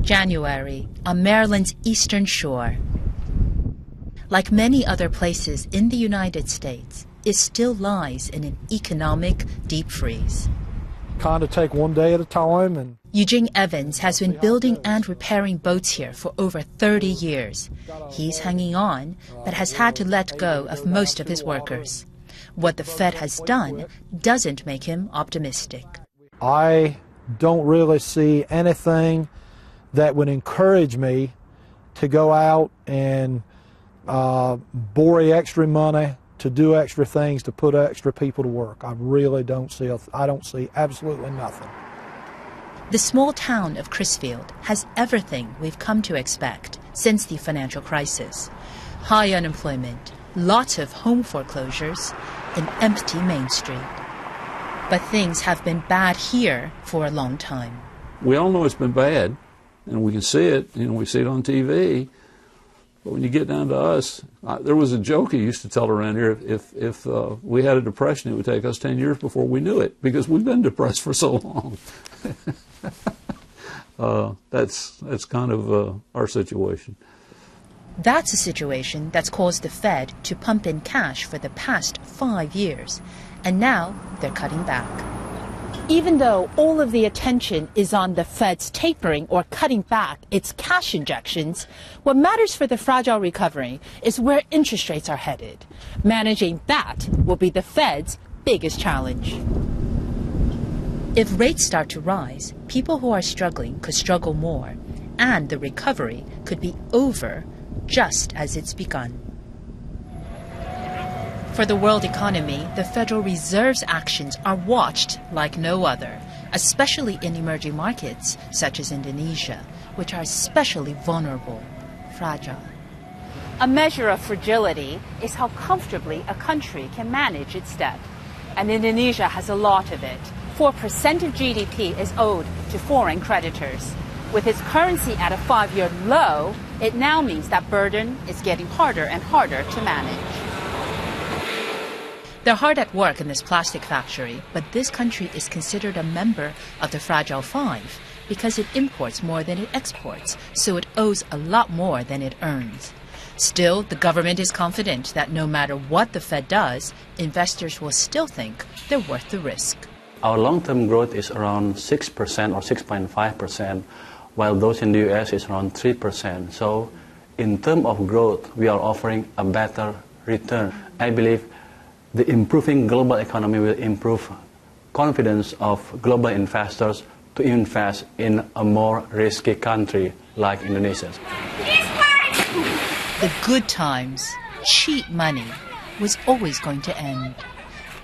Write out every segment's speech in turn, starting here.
January, on Maryland's eastern shore. Like many other places in the United States, it still lies in an economic deep freeze. Kind of take one day at a time. And Eugene Evans has been building and repairing boats here for over 30 years. He's hanging on, but has had to let go of most of his workers. What the Fed has done doesn't make him optimistic. I don't really see anything that would encourage me to go out and borrow extra money, to do extra things, to put extra people to work. I really don't see, I don't see absolutely nothing. The small town of Crisfield has everything we've come to expect since the financial crisis. High unemployment, lots of home foreclosures, an empty Main Street. But things have been bad here for a long time. We all know it's been bad, and we can see it, we see it on TV. But when you get down to us, there was a joke he used to tell around here, if we had a depression, it would take us 10 years before we knew it, because we've been depressed for so long. That's kind of our situation. That's a situation that's caused the Fed to pump in cash for the past 5 years, and now they're cutting back. Even though all of the attention is on the Fed's tapering or cutting back its cash injections, what matters for the fragile recovery is where interest rates are headed. Managing that will be the Fed's biggest challenge. If rates start to rise, people who are struggling could struggle more, and the recovery could be over just as it's begun. For the world economy, the Federal Reserve's actions are watched like no other, especially in emerging markets such as Indonesia, which are especially vulnerable, fragile. A measure of fragility is how comfortably a country can manage its debt. And Indonesia has a lot of it. 4% of GDP is owed to foreign creditors. With its currency at a 5-year low, it now means that burden is getting harder and harder to manage. They're hard at work in this plastic factory, but this country is considered a member of the Fragile Five because it imports more than it exports, so it owes a lot more than it earns. Still, the government is confident that no matter what the Fed does, investors will still think they're worth the risk. Our long-term growth is around 6% or 6.5%, while those in the U.S. is around 3%. So in terms of growth, we are offering a better return. I believe the improving global economy will improve confidence of global investors to invest in a more risky country like Indonesia. The good times, cheap money, was always going to end.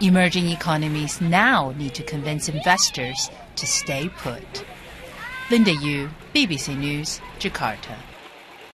Emerging economies now need to convince investors to stay put. Linda Yu, BBC News, Jakarta.